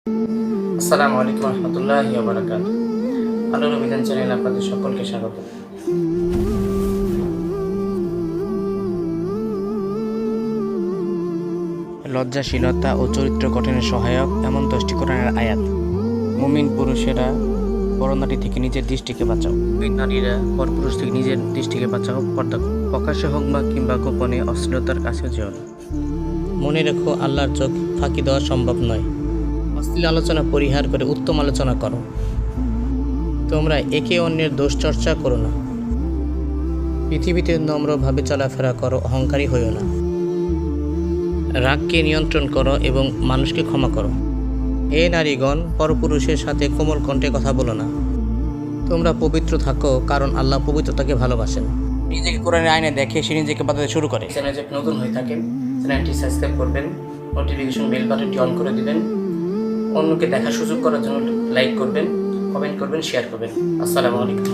আসসালামু আলাইকুম রহমতুল্লাহি ওয়া বারাকাতুহু। আলোর অভিযান চ্যানেলে আপনাদের সকলকে স্বাগত। লজ্জাশীলতা ও চরিত্র গঠনের সহায়ক এমন 10টি কোরআনের আয়াত। মুমিন পুরুষেরা পরনারী থেকে নিজের দৃষ্টিকে বাঁচাও। মুমিন নারীরা পরপুরুষ থেকে নিজের দৃষ্টিকে বাঁচাও। পর্দা করো। প্রকাশ্যে হোক বা কিংবা গোপনে অশ্লীলতার কাছে যেও না। মনে রেখো, আল্লাহর চোখ ফাঁকি দেওয়া সম্ভব নয়। অশ্লীল আলোচনা পরিহার করে উত্তম আলোচনা করো। তোমরা একে অন্যের দোষ চর্চা করো না। পৃথিবীতে নম্রভাবে চলাফেরা করো, অহংকারী হইও না। রাগকে নিয়ন্ত্রণ করো এবং মানুষকে ক্ষমা করো। হে নারীগণ, পরপুরুষের সাথে কোমল কণ্ঠে কথা বলো না। তোমরা পবিত্র থাকো, কারণ আল্লাহ পবিত্রতাকে ভালোবাসেন। নিজেকে কোরআনের আয়নায় দেখে সে নিজেকে বাঁচাতে শুরু করে। চ্যানেলে যদি নতুন হয়ে থাকেন, চ্যানেলটি সাবস্ক্রাইব করবেন, নোটিফিকেশন বেল বাটনটি অন করে দিবেন, অন্যকে দেখার সুযোগ করার জন্য লাইক করবেন, কমেন্ট করবেন, শেয়ার করবেন। আসসালামু আলাইকুম।